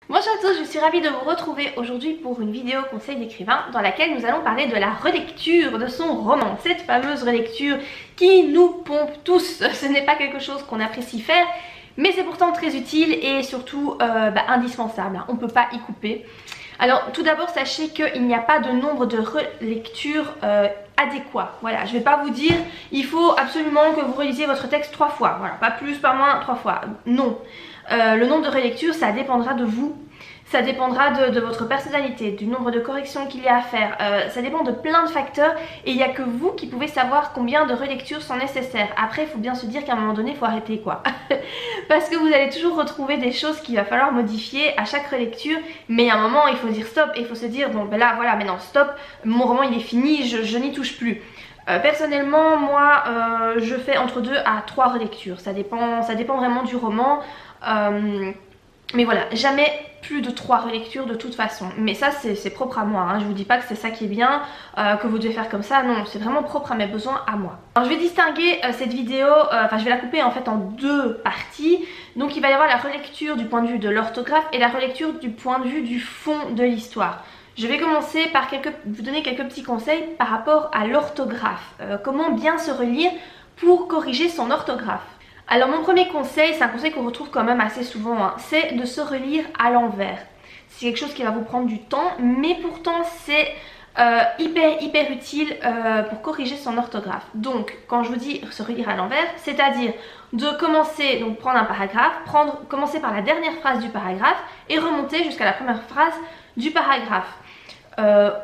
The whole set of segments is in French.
Bonjour à tous, je suis ravie de vous retrouver aujourd'hui pour une vidéo conseil d'écrivain dans laquelle nous allons parler de la relecture de son roman. Cette fameuse relecture qui nous pompe tous. Ce n'est pas quelque chose qu'on apprécie faire, mais c'est pourtant très utile et surtout indispensable. On ne peut pas y couper. Alors tout d'abord sachez qu'il n'y a pas de nombre de relectures adéquat. Voilà, je ne vais pas vous dire il faut absolument que vous relisiez votre texte 3 fois. Voilà, pas plus, pas moins, 3 fois. Non. Le nombre de relectures, ça dépendra de vous. Ça dépendra de votre personnalité, du nombre de corrections qu'il y a à faire. Ça dépend de plein de facteurs et il n'y a que vous qui pouvez savoir combien de relectures sont nécessaires. Après, il faut bien se dire qu'à un moment donné, il faut arrêter quoi. Parce que vous allez toujours retrouver des choses qu'il va falloir modifier à chaque relecture. Mais à un moment, il faut dire stop et il faut se dire bon ben là voilà, maintenant stop, mon roman il est fini, je n'y touche plus. Personnellement, moi, je fais entre 2 à 3 relectures. Ça dépend vraiment du roman. Mais voilà, jamais plus de 3 relectures de toute façon. Mais ça c'est propre à moi, hein. Je vous dis pas que c'est ça qui est bien, que vous devez faire comme ça, non, c'est vraiment propre à mes besoins à moi. Alors je vais distinguer cette vidéo, je vais la couper en fait en 2 parties. Donc il va y avoir la relecture du point de vue de l'orthographe et la relecture du point de vue du fond de l'histoire. Je vais commencer par vous donner quelques petits conseils par rapport à l'orthographe. Comment bien se relire pour corriger son orthographe. Alors mon premier conseil, c'est un conseil qu'on retrouve quand même assez souvent, hein, c'est de se relire à l'envers. C'est quelque chose qui va vous prendre du temps, mais pourtant c'est hyper utile pour corriger son orthographe. Donc quand je vous dis se relire à l'envers, c'est-à-dire de commencer, donc prendre un paragraphe, commencer par la dernière phrase du paragraphe et remonter jusqu'à la première phrase du paragraphe.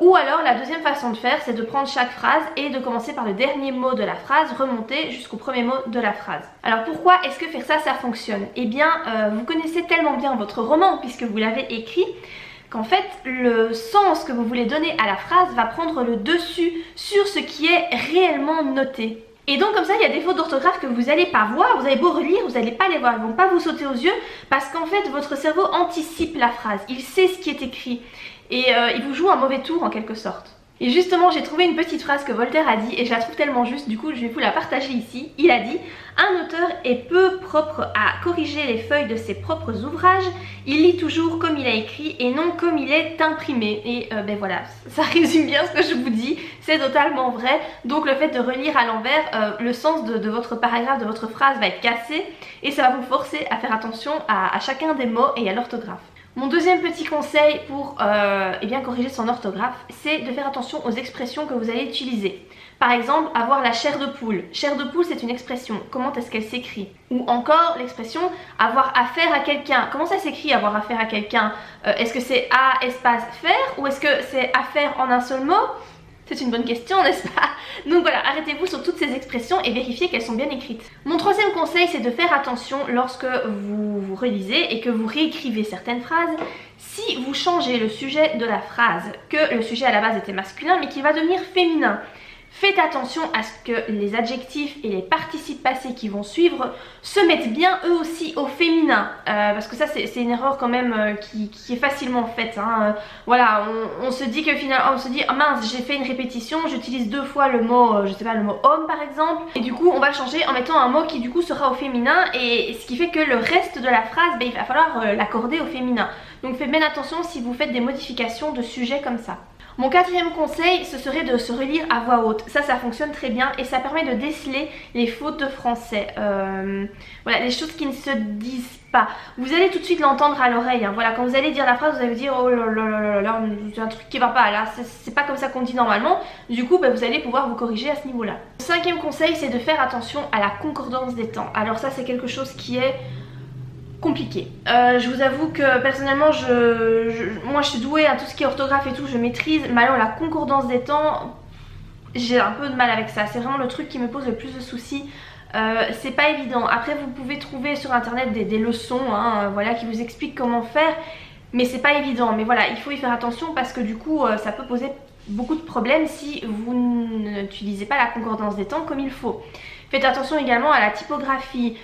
Ou alors la deuxième façon de faire, c'est de prendre chaque phrase et de commencer par le dernier mot de la phrase, remonter jusqu'au premier mot de la phrase. Alors pourquoi est-ce que faire ça fonctionne? Eh bien vous connaissez tellement bien votre roman puisque vous l'avez écrit qu'en fait le sens que vous voulez donner à la phrase va prendre le dessus sur ce qui est réellement noté. Et donc comme ça il y a des fautes d'orthographe que vous n'allez pas voir, vous avez beau relire, vous n'allez pas les voir, elles ne vont pas vous sauter aux yeux parce qu'en fait votre cerveau anticipe la phrase, il sait ce qui est écrit et il vous joue un mauvais tour en quelque sorte. Et justement j'ai trouvé une petite phrase que Voltaire a dit et je la trouve tellement juste, du coup je vais vous la partager ici. Il a dit: un auteur est peu propre à corriger les feuilles de ses propres ouvrages, il lit toujours comme il a écrit et non comme il est imprimé. Et ben voilà, ça résume bien ce que je vous dis, c'est totalement vrai. Donc le fait de relire à l'envers, le sens de votre paragraphe, de votre phrase va être cassé et ça va vous forcer à faire attention à chacun des mots et à l'orthographe. Mon deuxième petit conseil pour corriger son orthographe, c'est de faire attention aux expressions que vous allez utiliser. Par exemple, avoir la chair de poule. Chair de poule, c'est une expression. Comment est-ce qu'elle s'écrit? Ou encore l'expression avoir affaire à quelqu'un. Comment ça s'écrit avoir affaire à quelqu'un? Est-ce que c'est A espace faire ou est-ce que c'est affaire en un seul mot? C'est une bonne question, n'est-ce pas? Donc voilà, arrêtez-vous sur toutes ces expressions et vérifiez qu'elles sont bien écrites. Mon troisième conseil, c'est de faire attention lorsque vous relisez et que vous réécrivez certaines phrases. Si vous changez le sujet de la phrase, que le sujet à la base était masculin mais qui va devenir féminin, faites attention à ce que les adjectifs et les participes passés qui vont suivre se mettent bien eux aussi au féminin. Parce que ça c'est une erreur quand même qui est facilement faite, hein. Voilà, on se dit que finalement, on se dit oh mince, j'ai fait une répétition, j'utilise 2 fois le mot, je sais pas, le mot homme par exemple. Et du coup on va le changer en mettant un mot qui du coup sera au féminin. Et ce qui fait que le reste de la phrase, il va falloir l'accorder au féminin. Donc faites bien attention si vous faites des modifications de sujet comme ça. Mon quatrième conseil, ce serait de se relire à voix haute. Ça fonctionne très bien et ça permet de déceler les fautes de français. Voilà, les choses qui ne se disent pas. Vous allez tout de suite l'entendre à l'oreille, hein. Voilà, quand vous allez dire la phrase, vous allez vous dire oh là là là là, c'est un truc qui va pas là, c'est pas comme ça qu'on dit normalement. Du coup, vous allez pouvoir vous corriger à ce niveau-là. Cinquième conseil, c'est de faire attention à la concordance des temps. Alors ça, c'est quelque chose qui est compliqué. Je vous avoue que personnellement moi je suis douée à tout ce qui est orthographe et tout, je maîtrise, mais alors la concordance des temps, j'ai un peu de mal avec ça. C'est vraiment le truc qui me pose le plus de soucis. C'est pas évident. Après vous pouvez trouver sur internet des leçons, hein, voilà, qui vous expliquent comment faire, mais c'est pas évident. Mais voilà, il faut y faire attention parce que du coup ça peut poser beaucoup de problèmes si vous n'utilisez pas la concordance des temps comme il faut. Faites attention également à la typographie.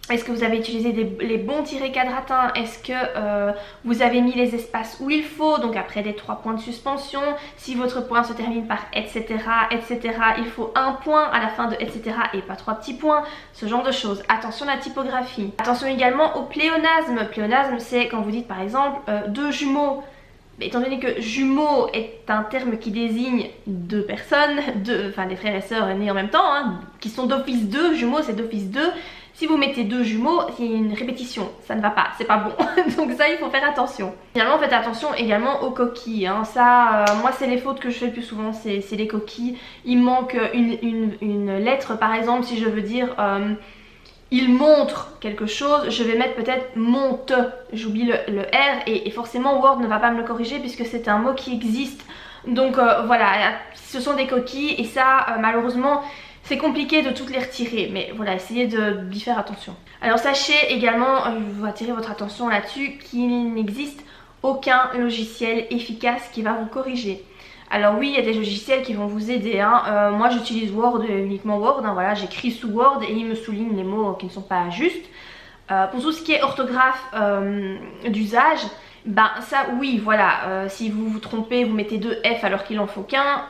Est-ce que vous avez utilisé les bons tirets quadratins? Est-ce que vous avez mis les espaces où il faut? Donc après les 3 points de suspension, si votre point se termine par etc, etc, il faut un point à la fin de etc et pas 3 petits points, ce genre de choses. Attention à la typographie. Attention également au pléonasme. Pléonasme, c'est quand vous dites par exemple deux jumeaux. Étant donné que jumeaux est un terme qui désigne deux personnes, enfin des frères et sœurs nés en même temps, hein, qui sont d'office 2, jumeaux c'est d'office 2. Si vous mettez deux jumeaux, il y a une répétition, ça ne va pas, c'est pas bon. Donc ça, il faut faire attention. Finalement, faites attention également aux coquilles. Hein. Ça, moi, c'est les fautes que je fais le plus souvent, c'est les coquilles. Il manque une lettre, par exemple, si je veux dire... il montre quelque chose, je vais mettre peut-être monte, j'oublie le R et forcément Word ne va pas me le corriger puisque c'est un mot qui existe. Donc voilà, ce sont des coquilles et ça malheureusement c'est compliqué de toutes les retirer, mais voilà, essayez d'y faire attention. Alors sachez également, je vais attirer votre attention là-dessus, qu'il n'existe aucun logiciel efficace qui va vous corriger. Alors oui, il y a des logiciels qui vont vous aider, hein. Moi j'utilise Word, uniquement Word, hein. Voilà, j'écris sous Word et il me souligne les mots qui ne sont pas justes. Pour tout ce qui est orthographe d'usage, ben ça oui, voilà, si vous vous trompez, vous mettez 2 F alors qu'il en faut qu'un,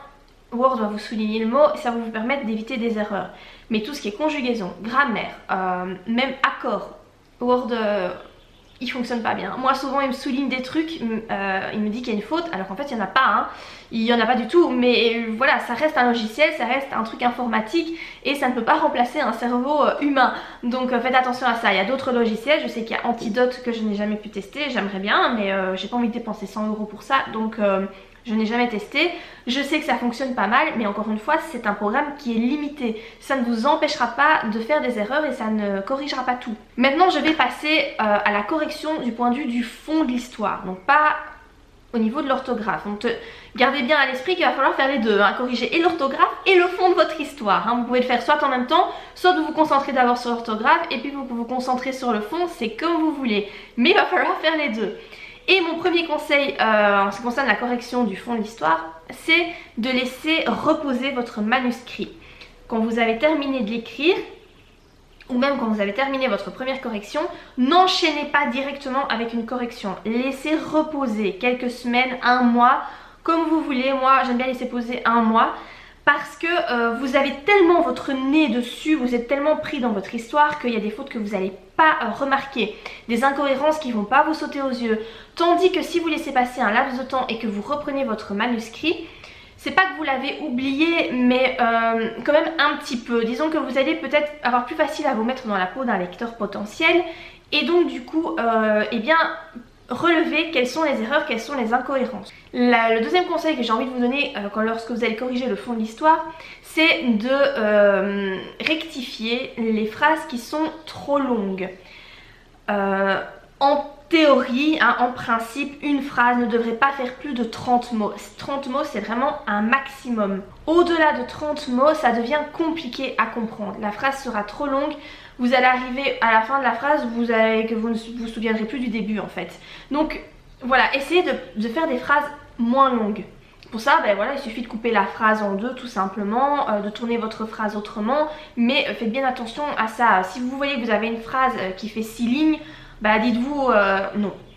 Word va vous souligner le mot et ça va vous permettre d'éviter des erreurs. Mais tout ce qui est conjugaison, grammaire, même accord, Word... il fonctionne pas bien. Moi souvent il me souligne des trucs, il me dit qu'il y a une faute alors qu'en fait il n'y en a pas, hein. Il n'y en a pas du tout, mais voilà, ça reste un logiciel, ça reste un truc informatique et ça ne peut pas remplacer un cerveau humain. Donc faites attention à ça. Il y a d'autres logiciels, je sais qu'il y a Antidote que je n'ai jamais pu tester, j'aimerais bien, mais j'ai pas envie de dépenser 100 € pour ça, donc je n'ai jamais testé. Je sais que ça fonctionne pas mal, mais encore une fois, c'est un programme qui est limité. Ça ne vous empêchera pas de faire des erreurs et ça ne corrigera pas tout. Maintenant, je vais passer à la correction du point de vue du fond de l'histoire. Donc pas au niveau de l'orthographe. Donc gardez bien à l'esprit qu'il va falloir faire les deux, hein, corriger et l'orthographe et le fond de votre histoire. Hein. Vous pouvez le faire soit en même temps, soit vous vous concentrez d'abord sur l'orthographe et puis vous vous concentrez sur le fond, c'est comme vous voulez. Mais il va falloir faire les deux. Et mon premier conseil en ce qui concerne la correction du fond de l'histoire, c'est de laisser reposer votre manuscrit. Quand vous avez terminé de l'écrire, ou même quand vous avez terminé votre première correction, n'enchaînez pas directement avec une correction. Laissez reposer quelques semaines, un mois, comme vous voulez. Moi, j'aime bien laisser poser un mois parce que vous avez tellement votre nez dessus, vous êtes tellement pris dans votre histoire qu'il y a des fautes que vous n'allez pas remarquer, des incohérences qui ne vont pas vous sauter aux yeux. Tandis que si vous laissez passer un laps de temps et que vous reprenez votre manuscrit, c'est pas que vous l'avez oublié, mais quand même un petit peu. Disons que vous allez peut-être avoir plus facile à vous mettre dans la peau d'un lecteur potentiel et donc du coup, eh bien, relever quelles sont les erreurs, quelles sont les incohérences. Le deuxième conseil que j'ai envie de vous donner lorsque vous allez corriger le fond de l'histoire, c'est de rectifier les phrases qui sont trop longues. En théorie, hein, en principe, une phrase ne devrait pas faire plus de 30 mots. 30 mots, c'est vraiment un maximum. Au-delà de 30 mots, ça devient compliqué à comprendre. La phrase sera trop longue. Vous allez arriver à la fin de la phrase, que vous ne vous souviendrez plus du début en fait. Donc voilà, essayez de faire des phrases moins longues. Pour ça, ben voilà, il suffit de couper la phrase en deux tout simplement, de tourner votre phrase autrement, mais faites bien attention à ça. Si vous voyez que vous avez une phrase qui fait 6 lignes, bah dites-vous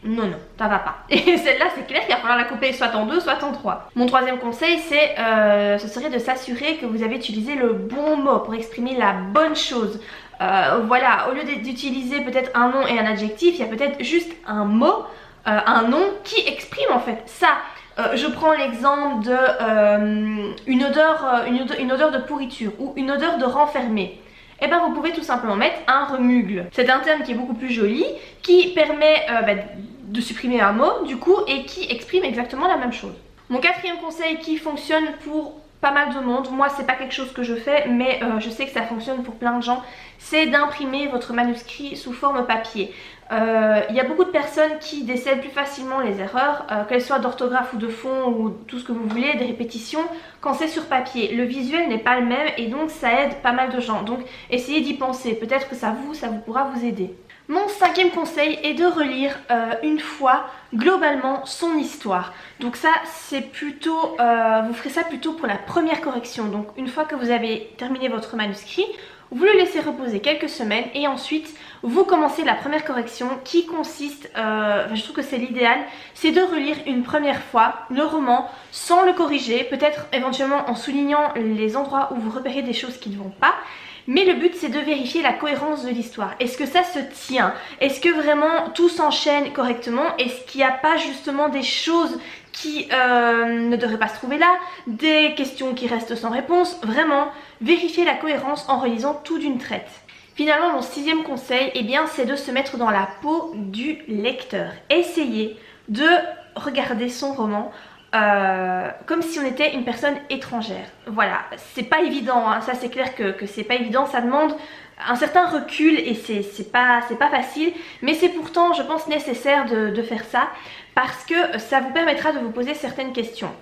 non, ça va pas. Et celle-là, c'est clair qu'il va falloir la couper soit en 2, soit en 3. Mon troisième conseil, ce serait de s'assurer que vous avez utilisé le bon mot pour exprimer la bonne chose. Voilà, au lieu d'utiliser peut-être un nom et un adjectif, il y a peut-être juste un mot, un nom qui exprime en fait ça. Je prends l'exemple de une odeur de pourriture ou une odeur de renfermé. Et bien vous pouvez tout simplement mettre un remugle. C'est un terme qui est beaucoup plus joli, qui permet de supprimer un mot du coup et qui exprime exactement la même chose. Mon quatrième conseil qui fonctionne pour pas mal de monde, moi c'est pas quelque chose que je fais mais je sais que ça fonctionne pour plein de gens, c'est d'imprimer votre manuscrit sous forme papier. Il y a beaucoup de personnes qui décèlent plus facilement les erreurs, qu'elles soient d'orthographe ou de fond ou tout ce que vous voulez, des répétitions, quand c'est sur papier. Le visuel n'est pas le même et donc ça aide pas mal de gens. Donc essayez d'y penser, peut-être que ça pourra vous aider. Mon cinquième conseil est de relire une fois globalement son histoire. Donc ça c'est plutôt, vous ferez ça plutôt pour la première correction. Donc une fois que vous avez terminé votre manuscrit, vous le laissez reposer quelques semaines et ensuite vous commencez la première correction qui consiste, je trouve que c'est l'idéal, c'est de relire une première fois le roman sans le corriger, peut-être éventuellement en soulignant les endroits où vous repérez des choses qui ne vont pas. Mais le but c'est de vérifier la cohérence de l'histoire. Est-ce que ça se tient? Est-ce que vraiment tout s'enchaîne correctement? Est-ce qu'il n'y a pas justement des choses qui ne devraient pas se trouver là? Des questions qui restent sans réponse? Vraiment, vérifier la cohérence en relisant tout d'une traite. Finalement, mon sixième conseil, eh bien, c'est de se mettre dans la peau du lecteur. Essayez de regarder son roman comme si on était une personne étrangère. Voilà, c'est pas évident, hein. Ça c'est clair que c'est pas évident, ça demande un certain recul et c'est pas facile, mais c'est pourtant je pense nécessaire de faire ça parce que ça vous permettra de vous poser certaines questions.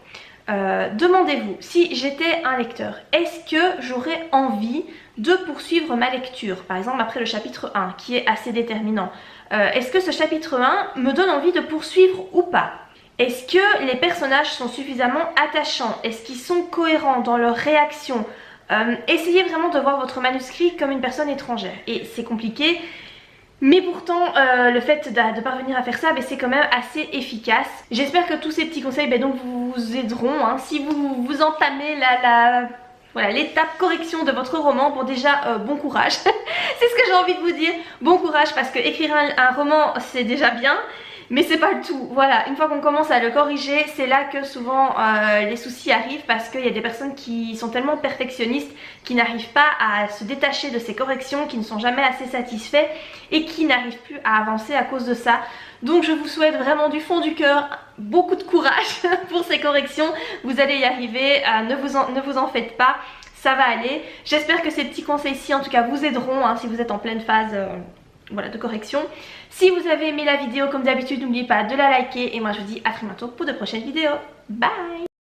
Demandez-vous, si j'étais un lecteur, est-ce que j'aurais envie de poursuivre ma lecture, par exemple après le chapitre 1 qui est assez déterminant. Est-ce que ce chapitre 1 me donne envie de poursuivre ou pas? Est-ce que les personnages sont suffisamment attachants? Est-ce qu'ils sont cohérents dans leurs réactions? Essayez vraiment de voir votre manuscrit comme une personne étrangère. Et c'est compliqué, mais pourtant le fait de parvenir à faire ça, c'est quand même assez efficace. J'espère que tous ces petits conseils donc vous aideront, hein, si vous entamez voilà, l'étape correction de votre roman. Bon déjà, bon courage, c'est ce que j'ai envie de vous dire, bon courage parce que écrire un roman c'est déjà bien. Mais c'est pas le tout, voilà, une fois qu'on commence à le corriger, c'est là que souvent les soucis arrivent parce qu'il y a des personnes qui sont tellement perfectionnistes qui n'arrivent pas à se détacher de ces corrections, qui ne sont jamais assez satisfaits et qui n'arrivent plus à avancer à cause de ça. Donc je vous souhaite vraiment du fond du cœur beaucoup de courage pour ces corrections, vous allez y arriver, ne vous en faites pas, ça va aller. J'espère que ces petits conseils-ci en tout cas vous aideront, hein, si vous êtes en pleine phase voilà, de correction. Si vous avez aimé la vidéo, comme d'habitude, n'oubliez pas de la liker et moi je vous dis à très bientôt pour de prochaines vidéos. Bye!